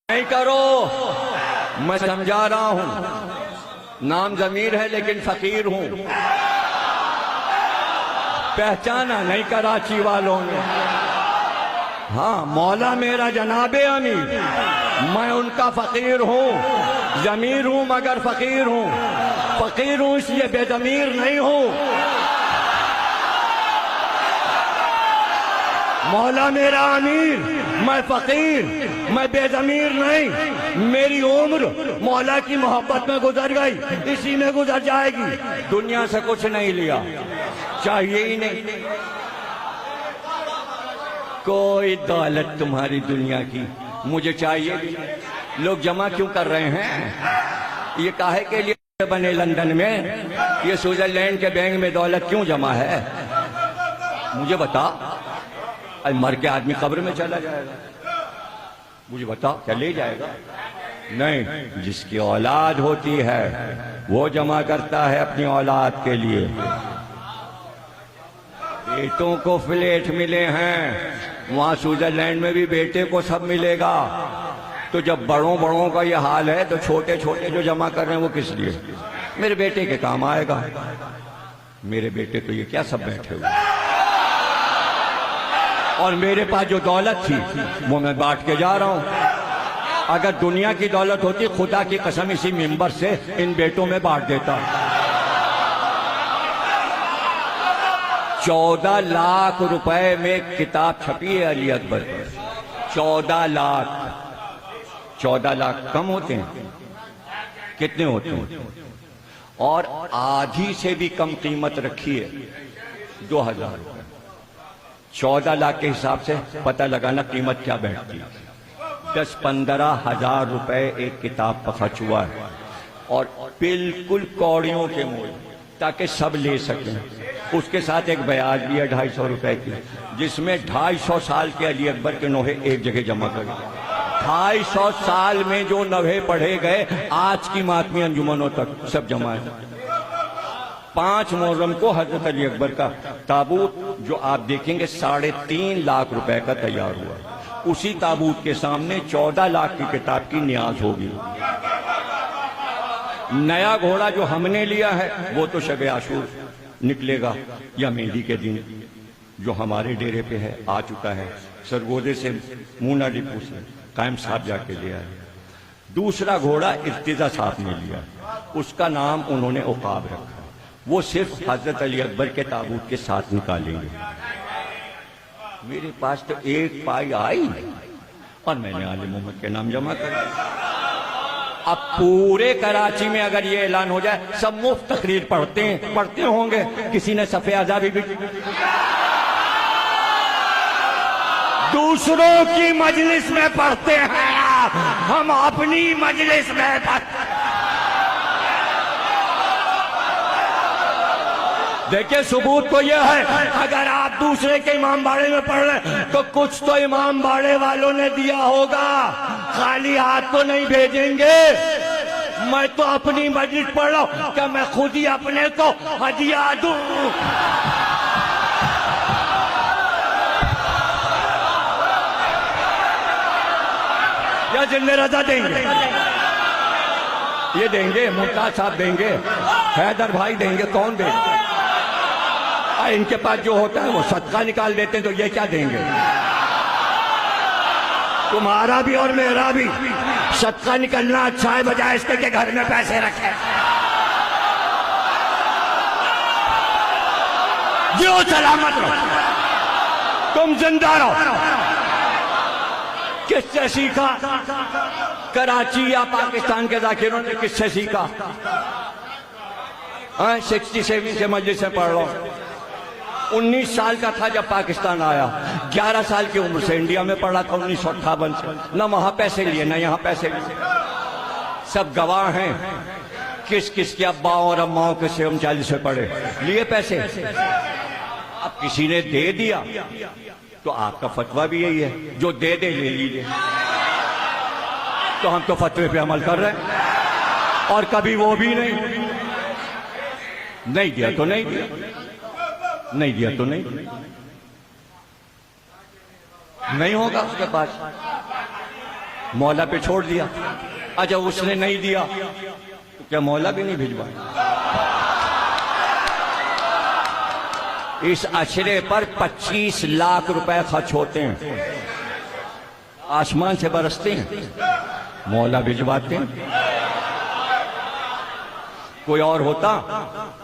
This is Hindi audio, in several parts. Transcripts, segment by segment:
नहीं करो, मैं समझा रहा हूं। नाम जमीर है लेकिन फकीर हूं। पहचाना नहीं कराची वालों ने। हाँ, मौला मेरा जनाबे अमीर, मैं उनका फकीर हूं। जमीर हूं मगर फकीर हूं। फकीर हूं इसलिए बेजमीर नहीं हूं। मौला मेरा अमीर, मैं फकीर, मैं बेजमीर नहीं। मेरी उम्र मौला की मोहब्बत में गुजर गई, इसी में गुजर जाएगी। दुनिया से कुछ नहीं लिया, चाहिए ही नहीं। कोई दौलत तुम्हारी दुनिया की मुझे चाहिए भी। लोग जमा क्यों कर रहे हैं? ये काहे के लिए बने लंदन में? ये स्विट्जरलैंड के बैंक में दौलत क्यों जमा है? मुझे बता। मर के आदमी कब्र में चला जाएगा, मुझे बताओ क्या ले जाएगा? नहीं, जिसकी औलाद होती है वो जमा करता है अपनी औलाद के लिए। बेटों को फ्लैट मिले हैं, वहां स्विट्जरलैंड में भी बेटे को सब मिलेगा। तो जब बड़ों बड़ों का ये हाल है तो छोटे छोटे जो जमा कर रहे हैं वो किस लिए? मेरे बेटे के काम आएगा। मेरे बेटे तो ये क्या सब बैठे हुए, और मेरे पास जो दौलत थी वो मैं बांट के जा रहा हूं। अगर दुनिया की दौलत होती, खुदा की कसम इसी मिंबर से इन बेटों में बांट देता। 14 लाख रुपए में किताब छपी है अली अकबर पर। 14 लाख। 14 लाख कम होते हैं? कितने होते हैं? और आधी से भी कम कीमत रखी है 2000 रुपए। 14 लाख के हिसाब से पता लगाना कीमत क्या बैठती है। 10-15 हजार रुपए एक किताब पर खर्च हुआ है, और बिल्कुल कौड़ियों के मोल, ताकि सब ले सकें। उसके साथ एक ब्याज भी है 250 रुपए की, जिसमें 250 साल के अली अकबर के नोहे एक जगह जमा कर। 250 साल में जो नोहे पढ़े गए आज की मातमी अंजुमनों तक सब जमा है। 5 मुहर्रम को हजरत अली अकबर का ताबूत जो आप देखेंगे 3.5 लाख रुपए का तैयार हुआ। उसी ताबूत के सामने 14 लाख की किताब की न्याज होगी। नया घोड़ा जो हमने लिया है वो तो शब आशूर निकलेगा या मेहंदी के दिन, जो हमारे डेरे पे है, आ चुका है। सरगोदे से मूना डिपू से कायम साहब जाके लिया है। दूसरा घोड़ा इर्तिजा साहब ने लिया, उसका नाम उन्होंने औकाब रखा। वो सिर्फ हजरत अली अकबर के ताबूत के साथ निकालेंगे। मेरे पास तो एक पाई आई और मैंने आले मोहम्मद के नाम जमा कर दिया। अब पूरे कराची में अगर ये ऐलान हो जाए, सब मुफ्त तकरीर पढ़ते होंगे। किसी ने सफ़े आज़ादी भी, दूसरों की मजलिस में पढ़ते हैं, हम अपनी मजलिस में पढ़ते। देखिए, सबूत तो यह है, अगर आप दूसरे के इमाम बाड़े में पढ़ रहे तो कुछ तो इमाम बाड़े वालों ने दिया होगा, खाली हाथ तो नहीं भेजेंगे। मैं तो अपनी मस्जिद पढ़ रहा हूं, क्या मैं खुद ही अपने को हदिया दूं? या जिन्ने रजा देंगे? ये देंगे, मुमताज साहब देंगे, हैदर भाई देंगे, कौन देंगे? इनके पास जो होता है वो सदका निकाल देते हैं, तो ये क्या देंगे? तुम्हारा भी और मेरा भी सदका निकलना अच्छा है, बजाय इसके के घर में पैसे रखे। जियो सलामत रहो, तुम जिंदा रहो। किससे सीखा? कराची या पाकिस्तान के जाकिरों ने किससे सीखा? 67 से मस्जिद से पढ़ लो। 19 साल का था जब पाकिस्तान आया, 11 साल की उम्र से इंडिया में पढ़ा था 1958 से। न वहां पैसे लिए न यहाँ पैसे लिए। सब गवाह हैं किस किस के अब्बाओं और अम्माओं के से हम 40 से पढ़े, लिए पैसे। अब किसी ने दे दिया तो आपका फतवा भी यही है, जो दे दे ले लीजिए। तो हम तो फतवे पे अमल कर रहे हैं, और कभी वो भी नहीं दिया तो नहीं दिया, नहीं दिया तो नहीं होगा उसके पास। मौला पे छोड़ दिया। अच्छा उसने नहीं दिया तो क्या मौला भी नहीं भिजवाएगा? इस अशरे पर 25 लाख रुपए खर्च होते हैं, आसमान से बरसते हैं, मौला भिजवाते हैं। कोई और होता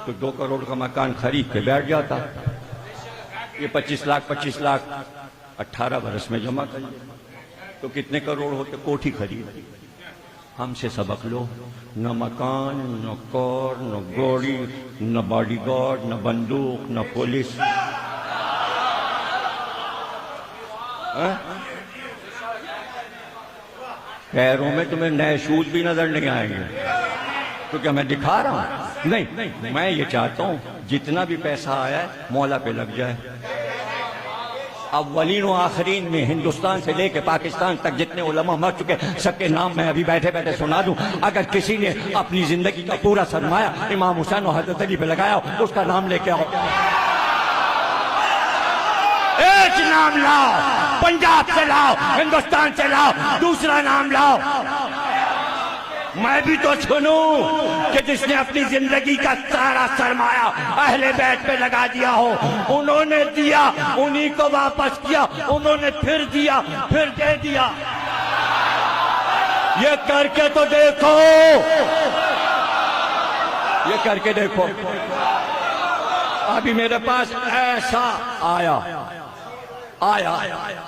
तो 2 करोड़ का मकान खरीद के बैठ जाता। ये 25 लाख 18 बरस में जमा कर तो कितने करोड़ होते? कोठी खरीद। हमसे सबक लो, न मकान, न कार, न गाड़ी, न बॉडीगार्ड, न बंदूक, न पुलिस। पैरों में तुम्हें नए शूज भी नजर नहीं आएंगे। तो क्या मैं दिखा रहा हूं? नहीं, मैं ये चाहता हूं जितना भी पैसा आया है मौला पे लग जाए। अव्वलीन व आखिरीन में हिंदुस्तान से लेके पाकिस्तान तक जितने उलमा मर चुके सबके नाम मैं अभी बैठे बैठे सुना दूं। अगर किसी ने अपनी जिंदगी का पूरा सरमाया इमाम हुसैन और हजरत अली पे लगाया उसका नाम लेके आओ। एक नाम लाओ, पंजाब से लाओ, हिंदुस्तान से लाओ, दूसरा नाम लाओ। मैं भी तो सुनूं कि जिसने अपनी जिंदगी का सारा सरमाया अहले बैत पे लगा दिया हो, उन्होंने दिया, उन्हीं को वापस किया, उन्होंने फिर दिया, फिर दे दिया। ये करके तो देखो, ये करके देखो। अभी मेरे पास ऐसा आया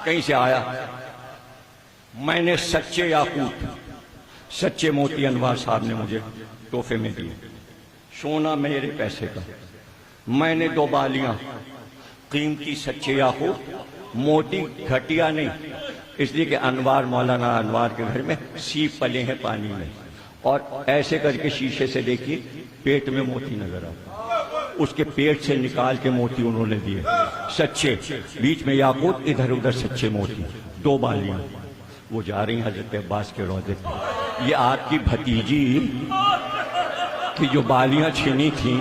कहीं से आया, मैंने सच्चे याकूत, सच्चे मोती अनवार साहब ने मुझे तोहफे में दिए। सोना मेरे पैसे का। मैंने 2 बालियां कीमती सच्चे याकूत, मोती घटिया नहीं, इसलिए कि अनवार, मौलाना अनवार के घर में सीप पले हैं पानी में। और ऐसे करके शीशे से देखिए, पेट में मोती नजर आता, उसके पेट से निकाल के मोती उन्होंने दिए सच्चे, बीच में याकूत, इधर उधर सच्चे मोती। 2 बालियां वो जा रही हैं हजरत अब्बास के रोज़े पे। ये आपकी भतीजी की जो बालियां छीनी थी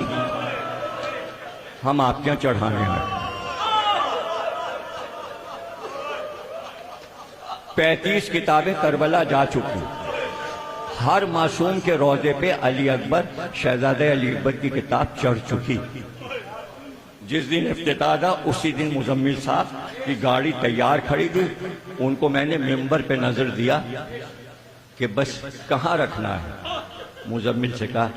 हम आपके यहां चढ़ाने हैं। 35 किताबें करबला जा चुकी। हर मासूम के रोजे पे अली अकबर, शहजादे अली अकबर की किताब चढ़ चुकी। जिस दिन इफ्तिताह था उसी दिन मुजम्मिल साहब की गाड़ी तैयार खड़ी थी। उनको मैंने मिंबर पे नजर दिया कि बस कहाँ रखना है। मुजम्मिल से कहा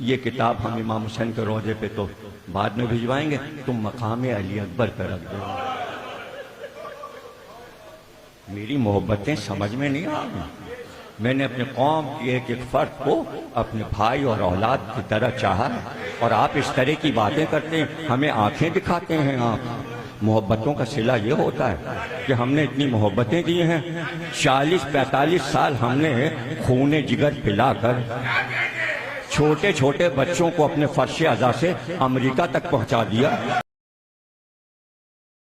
ये किताब हम इमाम हुसैन के रोजे पे तो बाद में भिजवाएंगे, तुम मकाम अली अकबर पे रख दो। मेरी मोहब्बतें समझ में नहीं आ रही। मैंने अपने कौम की एक एक फर्द को अपने भाई और औलाद की तरह चाहा, और आप इस तरह की बातें करते हैं, हमें आंखें दिखाते हैं। आप मोहब्बतों का सिला ये होता है कि हमने इतनी मोहब्बतें दी हैं। 40-45 साल हमने खूने जिगर पिलाकर छोटे छोटे बच्चों को अपने फर्श अज़ा से अमेरिका तक पहुंचा दिया।